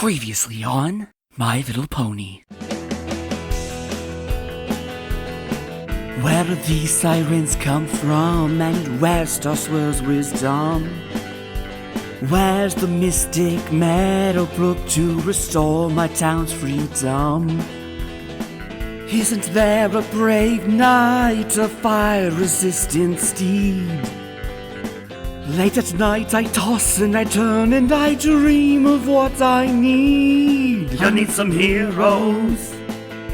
Previously on My Little Pony. Where do these sirens come from, and where's Starwell's wisdom? Where's the mystic meadow brook to restore my town's freedom? Isn't there a brave knight, a fire-resistant steed? Late at night I toss and I turn and I dream of what I need. I need some heroes.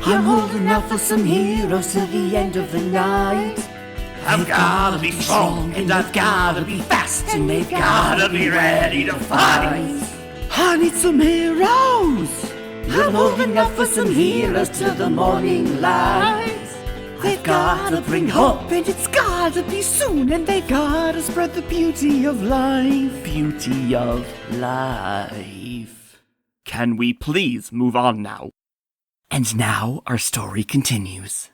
I'm holding out for some heroes till the end of the night. I've gotta be strong and I've gotta be fast and they've gotta be ready to fight. I need some heroes. I'm holding out for some heroes till the morning light. They've gotta bring hope and it's gotta be soon, and they gotta spread the beauty of life. Beauty of life. Can we please move on now? And now our story continues.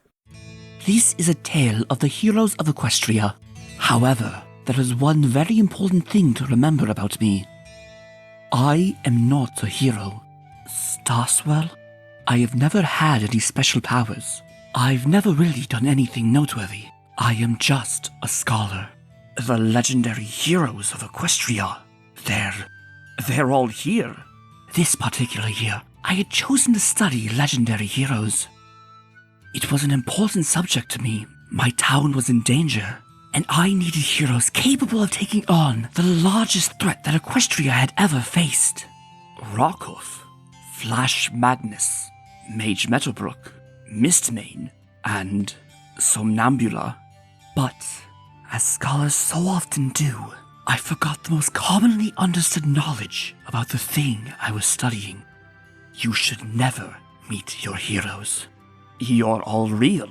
This is a tale of the heroes of Equestria. However, there is one very important thing to remember about me. I am not a hero. Starwell, I have never had any special powers. I've never really done anything noteworthy. I am just a scholar. The legendary heroes of Equestria. They're all here. This particular year, I had chosen to study legendary heroes. It was an important subject to me. My town was in danger, and I needed heroes capable of taking on the largest threat that Equestria had ever faced. Rockhoof, Flash Magnus, Mage Metalbrook, Mistmane, and Somnambula. But, as scholars so often do, I forgot the most commonly understood knowledge about the thing I was studying. You should never meet your heroes. You're all real.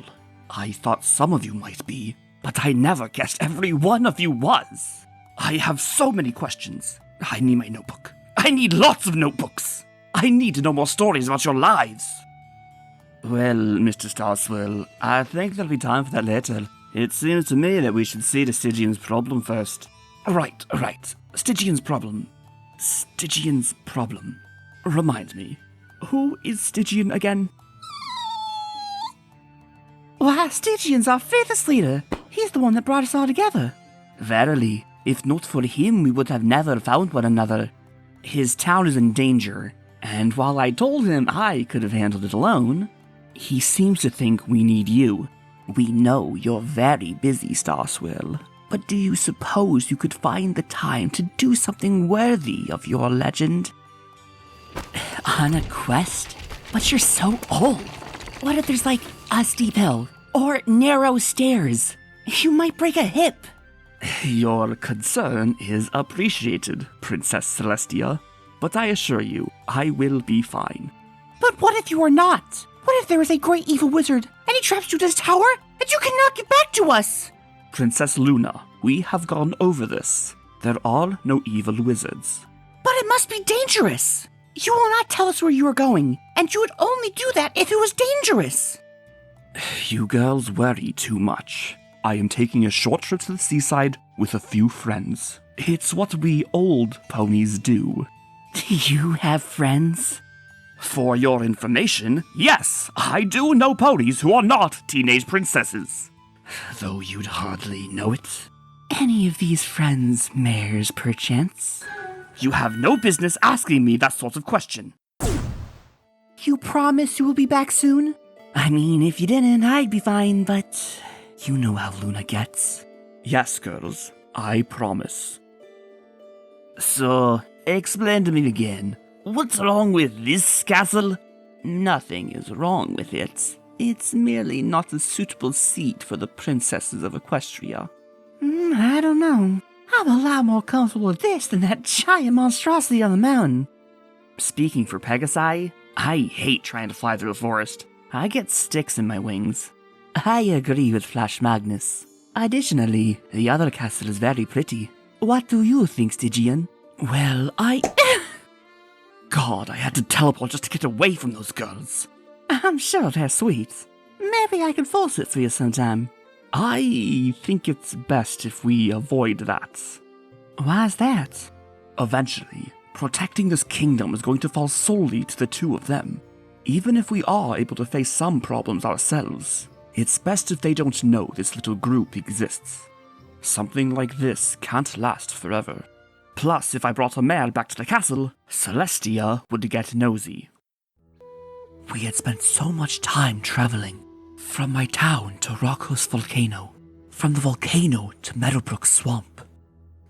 I thought some of you might be, but I never guessed every one of you was. I have so many questions. I need my notebook. I need lots of notebooks. I need to know more stories about your lives. Well, Mr. Starwell, I think there'll be time for that later. It seems to me that we should see to Stygian's problem first. Right. Stygian's problem. Remind me, who is Stygian again? Why, Stygian's our fearless leader. He's the one that brought us all together. Verily, if not for him, we would have never found one another. His town is in danger, and while I told him I could have handled it alone, he seems to think we need you. We know you're very busy, Starwell, but do you suppose you could find the time to do something worthy of your legend? On a quest? But you're so old. What if there's like a steep hill or narrow stairs? You might break a hip. Your concern is appreciated, Princess Celestia, but I assure you, I will be fine. But what if you are not? What if there is a great evil wizard and he traps you to this tower and you cannot get back to us? Princess Luna, we have gone over this. There are no evil wizards. But it must be dangerous. You will not tell us where you are going, and you would only do that if it was dangerous. You girls worry too much. I am taking a short trip to the seaside with a few friends. It's what we old ponies do. You have friends? For your information, yes, I do know ponies who are not teenage princesses. Though you'd hardly know it. Any of these friends mares, perchance? You have no business asking me that sort of question. You promise you will be back soon? I mean, if you didn't, I'd be fine, but you know how Luna gets. Yes, girls, I promise. So, explain to me again. What's wrong with this castle? Nothing is wrong with it. It's merely not a suitable seat for the princesses of Equestria. I don't know. I'm a lot more comfortable with this than that giant monstrosity on the mountain. Speaking for Pegasi, I hate trying to fly through a forest. I get sticks in my wings. I agree with Flash Magnus. Additionally, the other castle is very pretty. What do you think, Stygian? Well, God, I had to teleport just to get away from those girls. I'm sure they're sweet. Maybe I can force it for you sometime. I think it's best if we avoid that. Why's that? Eventually, Protecting this kingdom is going to fall solely to the two of them. Even if we are able to face some problems ourselves, it's best if they don't know this little group exists. Something like this can't last forever. Plus, if I brought a mare back to the castle, Celestia would get nosy. We had spent so much time traveling. From my town to Rockhoof Volcano. From the volcano to Meadowbrook Swamp.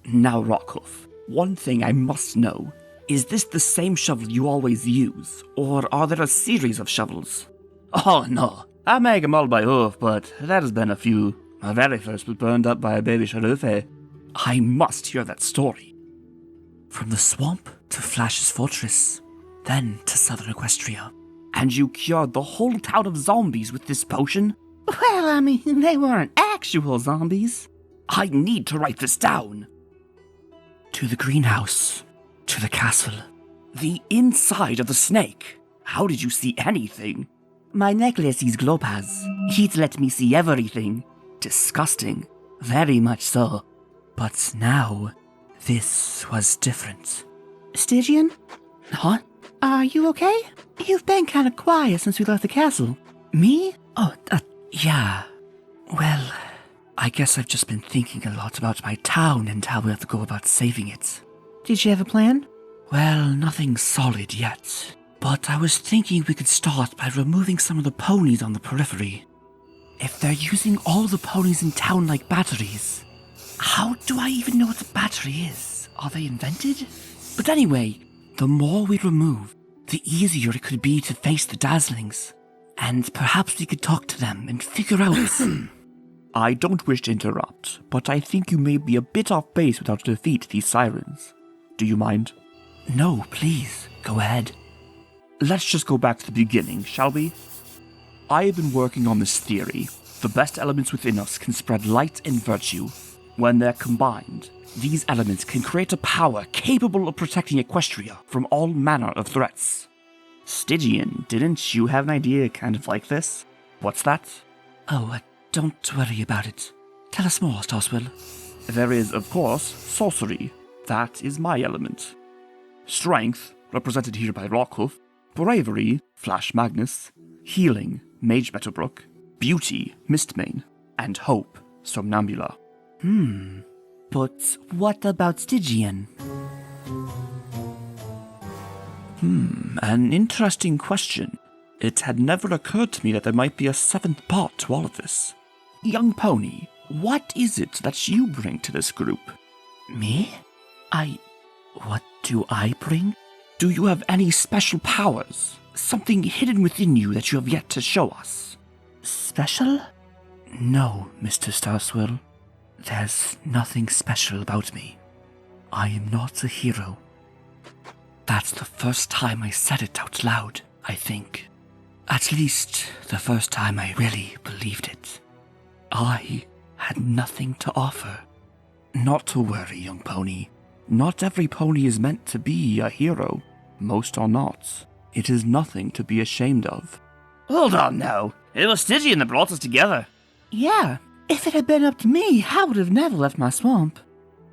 Now, Rockhoof, one thing I must know. Is this the same shovel you always use, or are there a series of shovels? Oh no, I make 'em all by hoof, but that has been a few. My very first was burned up by a baby Sharufe. I must hear that story. From the swamp to Flash's fortress, then to southern Equestria. And you cured the whole town of zombies with this potion? Well, I mean, they weren't actual zombies. I need to write this down. To the greenhouse, to the castle. The inside of the snake. How did you see anything? My necklace is Glopaz. He'd let me see everything. Disgusting. Very much so. But now, this was different. Stygian? Huh? Are you okay? You've been kind of quiet since we left the castle. Me? Oh, yeah. Well, I guess I've just been thinking a lot about my town and how we have to go about saving it. Did you have a plan? Well, nothing solid yet. But I was thinking we could start by removing some of the ponies on the periphery. If they're using all the ponies in town like batteries, how do I even know what a battery is? Are they invented? But anyway, the more we remove, the easier it could be to face the Dazzlings. And perhaps we could talk to them and figure out... I don't wish to interrupt, but I think you may be a bit off base without to defeat these Sirens. Do you mind? No, please, go ahead. Let's just go back to the beginning, shall we? I have been working on this theory. The best elements within us can spread light and virtue. When they're combined, these elements can create a power capable of protecting Equestria from all manner of threats. Stygian, didn't you have an idea kind of like this? What's that? Oh, don't worry about it. Tell us more, Starswill. There is, of course, sorcery. That is my element. Strength, represented here by Rockhoof. Bravery, Flash Magnus. Healing, Mage Meadowbrook. Beauty, Mistmane. And hope, Somnambula. But what about Stygian? An interesting question. It had never occurred to me that there might be a seventh part to all of this. Young pony, what is it that you bring to this group? Me? What do I bring? Do you have any special powers? Something hidden within you that you have yet to show us? Special? No, Mr. Starswill. There's nothing special about me. I am not a hero. That's the first time I said it out loud, I think. At least, the first time I really believed it. I had nothing to offer. Not to worry, young pony. Not every pony is meant to be a hero. Most are not. It is nothing to be ashamed of. Hold on now. It was Stygian that brought us together. Yeah, if it had been up to me, I would have never left my swamp.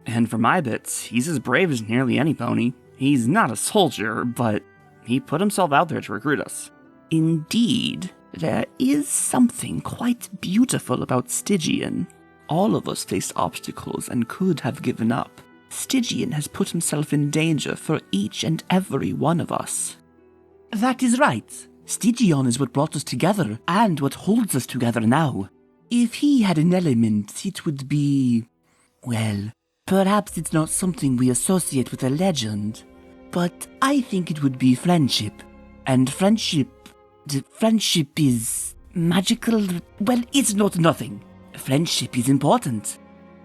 And for my bits, he's as brave as nearly any pony. He's not a soldier, but he put himself out there to recruit us. Indeed, there is something quite beautiful about Stygian. All of us faced obstacles and could have given up. Stygian has put himself in danger for each and every one of us. That is right. Stygian is what brought us together, and what holds us together now. If he had an element, it would be... well, perhaps it's not something we associate with a legend, but I think it would be friendship. And friendship is magical. Well, it's not nothing. Friendship is important.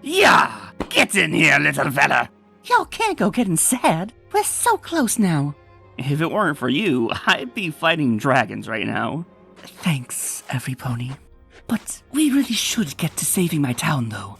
Yeah! Get in here, little fella! Y'all can't go getting sad. We're so close now. If it weren't for you, I'd be fighting dragons right now. Thanks, every pony. But we really should get to saving my town, though.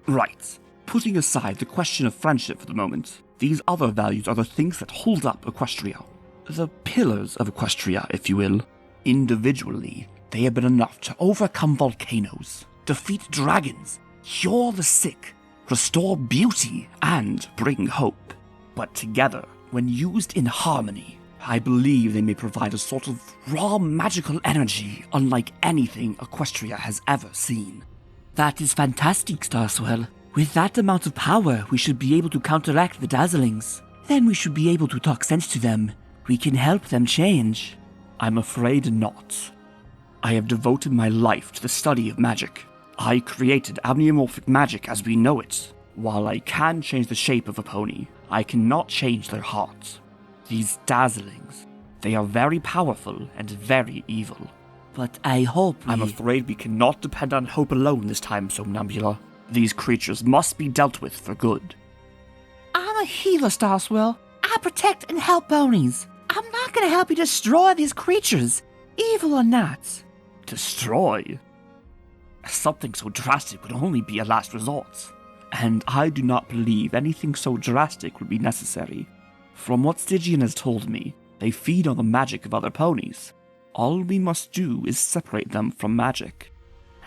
Right. Putting aside the question of friendship for the moment, these other values are the things that hold up Equestria. The pillars of Equestria, if you will. Individually, they have been enough to overcome volcanoes, defeat dragons, cure the sick, restore beauty, and bring hope. But together, When used in harmony, I believe they may provide a sort of raw magical energy unlike anything Equestria has ever seen. That is fantastic, Starswell. With that amount of power, we should be able to counteract the Dazzlings. Then we should be able to talk sense to them. We can help them change. I'm afraid not. I have devoted my life to the study of magic. I created amniomorphic magic as we know it. While I can change the shape of a pony, I cannot change their heart. These Dazzlings, they are very powerful and very evil. But I hope I'm afraid we cannot depend on hope alone this time, Somnambula. These creatures must be dealt with for good. I'm a healer, Starswell. I protect and help ponies. I'm not gonna help you destroy these creatures, evil or not. Destroy? Something so drastic would only be a last resort. And I do not believe anything so drastic would be necessary. From what Stygian has told me, they feed on the magic of other ponies. All we must do is separate them from magic.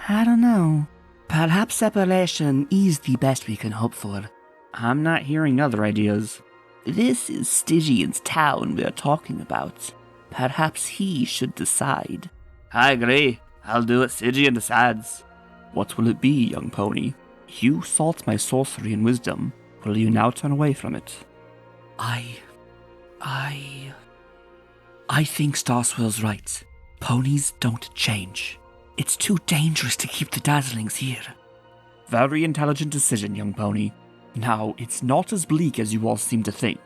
I don't know. Perhaps separation is the best we can hope for. I'm not hearing other ideas. This is Stygian's town we're talking about. Perhaps he should decide. I agree. I'll do what Stygian decides. What will it be, young pony? You sought my sorcery and wisdom. Will you now turn away from it? I think Starswell's right. Ponies don't change. It's too dangerous to keep the Dazzlings here. Very intelligent decision, young pony. Now, it's not as bleak as you all seem to think.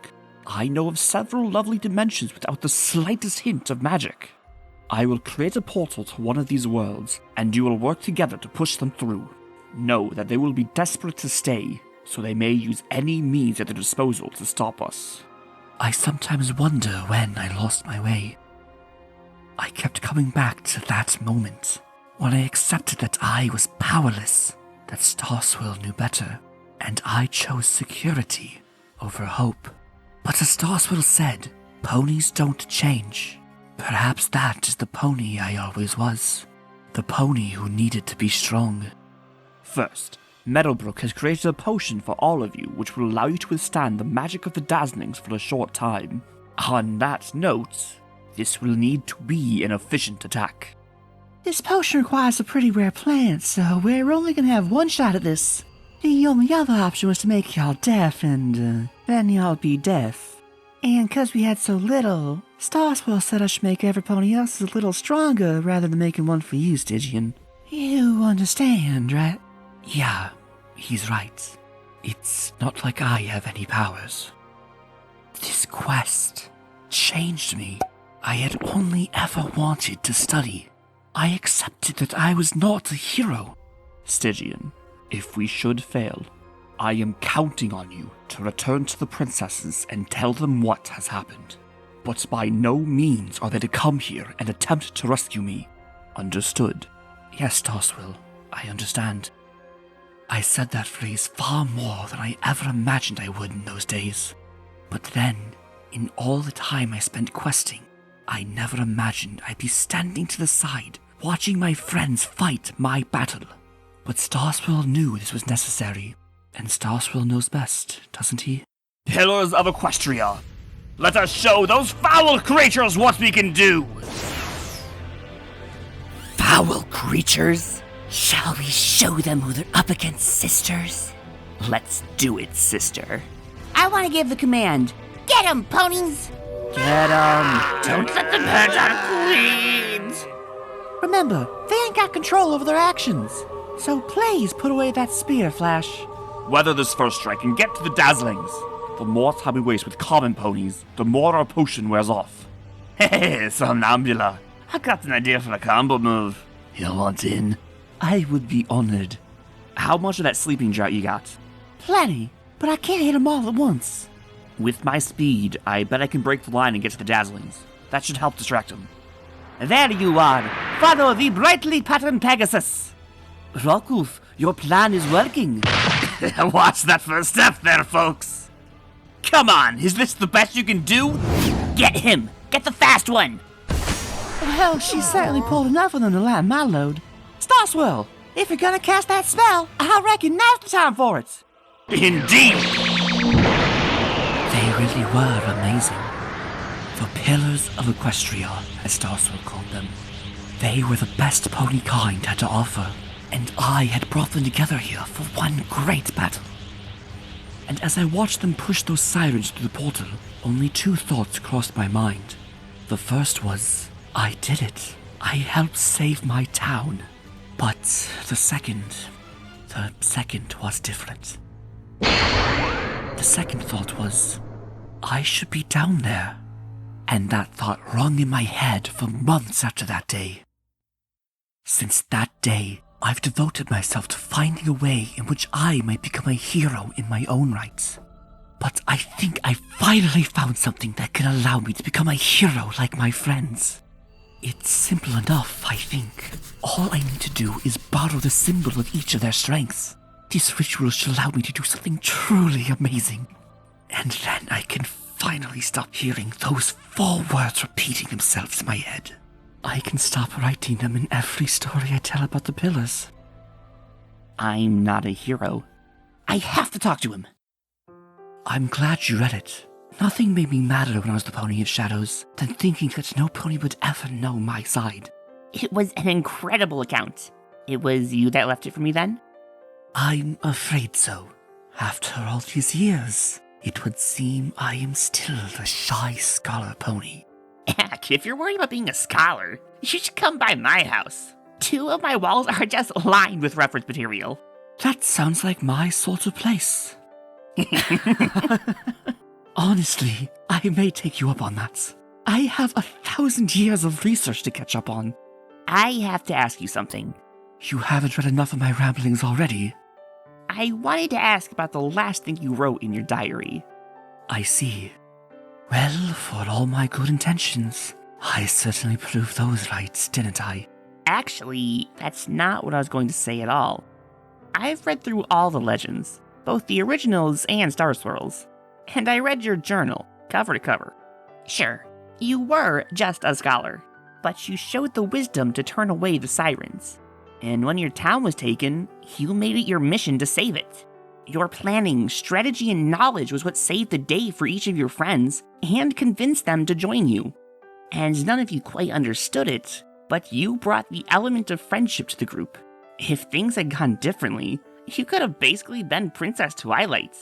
I know of several lovely dimensions without the slightest hint of magic. I will create a portal to one of these worlds, and you will work together to push them through. Know that they will be desperate to stay, so they may use any means at their disposal to stop us. I sometimes wonder when I lost my way. I kept coming back to that moment, when I accepted that I was powerless, that Starswell knew better, and I chose security over hope. But as Starswell said, ponies don't change. Perhaps that is the pony I always was. The pony who needed to be strong. First, Meadowbrook has created a potion for all of you which will allow you to withstand the magic of the Dazzlings for a short time. On that note, this will need to be an efficient attack. This potion requires a pretty rare plant, so we're only gonna have one shot at this. The only other option was to make y'all deaf, and then y'all be deaf. And 'cause we had so little, Starswell said I should make every pony else a little stronger rather than making one for you, Stygian. You understand, right? Yeah, he's right. It's not like I have any powers. This quest changed me. I had only ever wanted to study. I accepted that I was not a hero. Stygian, if we should fail, I am counting on you to return to the princesses and tell them what has happened. But by no means are they to come here and attempt to rescue me. Understood? Yes, Starswell, I understand. I said that phrase far more than I ever imagined I would in those days. But then, in all the time I spent questing, I never imagined I'd be standing to the side, watching my friends fight my battle. But Starswell knew this was necessary, and Starswell knows best, doesn't he? Pillars of Equestria! Let us show those foul creatures what we can do! Foul creatures? Shall we show them who they're up against, sisters? Let's do it, sister. I want to give the command. Get 'em, ponies! Get 'em! Don't let them hurt our queens! Remember, they ain't got control over their actions. So please put away that spear, Flash. Weather this first strike and get to the Dazzlings. The more time we waste with common ponies, the more our potion wears off. Hey, Somnambula. I got an idea for a combo move. You want in? I would be honored. How much of that sleeping drought you got? Plenty, but I can't hit them all at once. With my speed, I bet I can break the line and get to the Dazzlings. That should help distract them. There you are. Follow the brightly patterned Pegasus. Rockhoof, your plan is working. Watch that first step there, folks. Come on, is this the best you can do? Get him. Get the fast one. Well, she certainly pulled enough of them to lighten my load. Starswell, if you're gonna cast that spell, I reckon now's the time for it. Indeed! They really were amazing. amazing. The Pillars of Equestria, as Starsword called them. They were the best pony kind had to offer, and I had brought them together here for one great battle. And as I watched them push those sirens through the portal, only two thoughts crossed my mind. The first was, I did it. I helped save my town. But the second was different. The second thought was, I should be down there. And that thought rung in my head for months after that day. Since that day, I've devoted myself to finding a way in which I might become a hero in my own right. But I think I finally found something that can allow me to become a hero like my friends. It's simple enough, I think. All I need to do is borrow the symbol of each of their strengths. This ritual should allow me to do something truly amazing. And then I can finally stop hearing those 4 words repeating themselves in my head. I can stop writing them in every story I tell about the pillars. I'm not a hero. I have to talk to him. I'm glad you read it. Nothing made me madder when I was the Pony of Shadows than thinking that no pony would ever know my side. It was an incredible account. It was you that left it for me then? I'm afraid so. After all these years, it would seem I am still the shy scholar pony. Heck, if you're worried about being a scholar, you should come by my house. 2 of my walls are just lined with reference material. That sounds like my sort of place. Honestly, I may take you up on that. I have 1,000 years of research to catch up on. I have to ask you something. You haven't read enough of my ramblings already. I wanted to ask about the last thing you wrote in your diary. I see. Well, for all my good intentions, I certainly proved those right, didn't I? Actually, that's not what I was going to say at all. I've read through all the legends, both the originals and Star Swirls, and I read your journal, cover to cover. Sure, you were just a scholar, but you showed the wisdom to turn away the sirens. And when your town was taken, you made it your mission to save it. Your planning, strategy, and knowledge was what saved the day for each of your friends and convinced them to join you. And none of you quite understood it, but you brought the element of friendship to the group. If things had gone differently, you could have basically been Princess Twilight.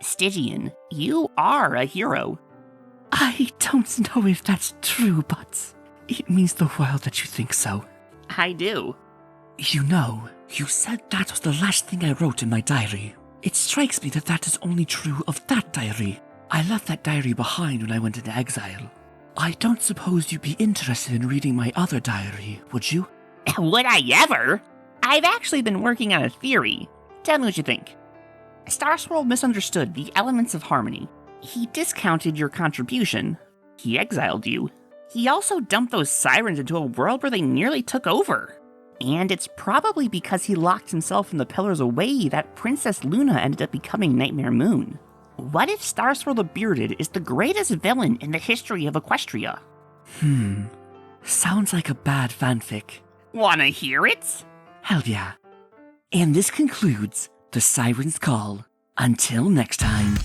Stygian, you are a hero. I don't know if that's true, but it means the world that you think so. I do. You know, you said that was the last thing I wrote in my diary. It strikes me that that is only true of that diary. I left that diary behind when I went into exile. I don't suppose you'd be interested in reading my other diary, would you? Would I ever? I've actually been working on a theory. Tell me what you think. Star Swirl misunderstood the elements of harmony. He discounted your contribution. He exiled you. He also dumped those sirens into a world where they nearly took over. And it's probably because he locked himself from the Pillars away that Princess Luna ended up becoming Nightmare Moon. What if Star Swirl the Bearded is the greatest villain in the history of Equestria? Sounds like a bad fanfic. Wanna hear it? Hell yeah. And this concludes the Siren's Call. Until next time.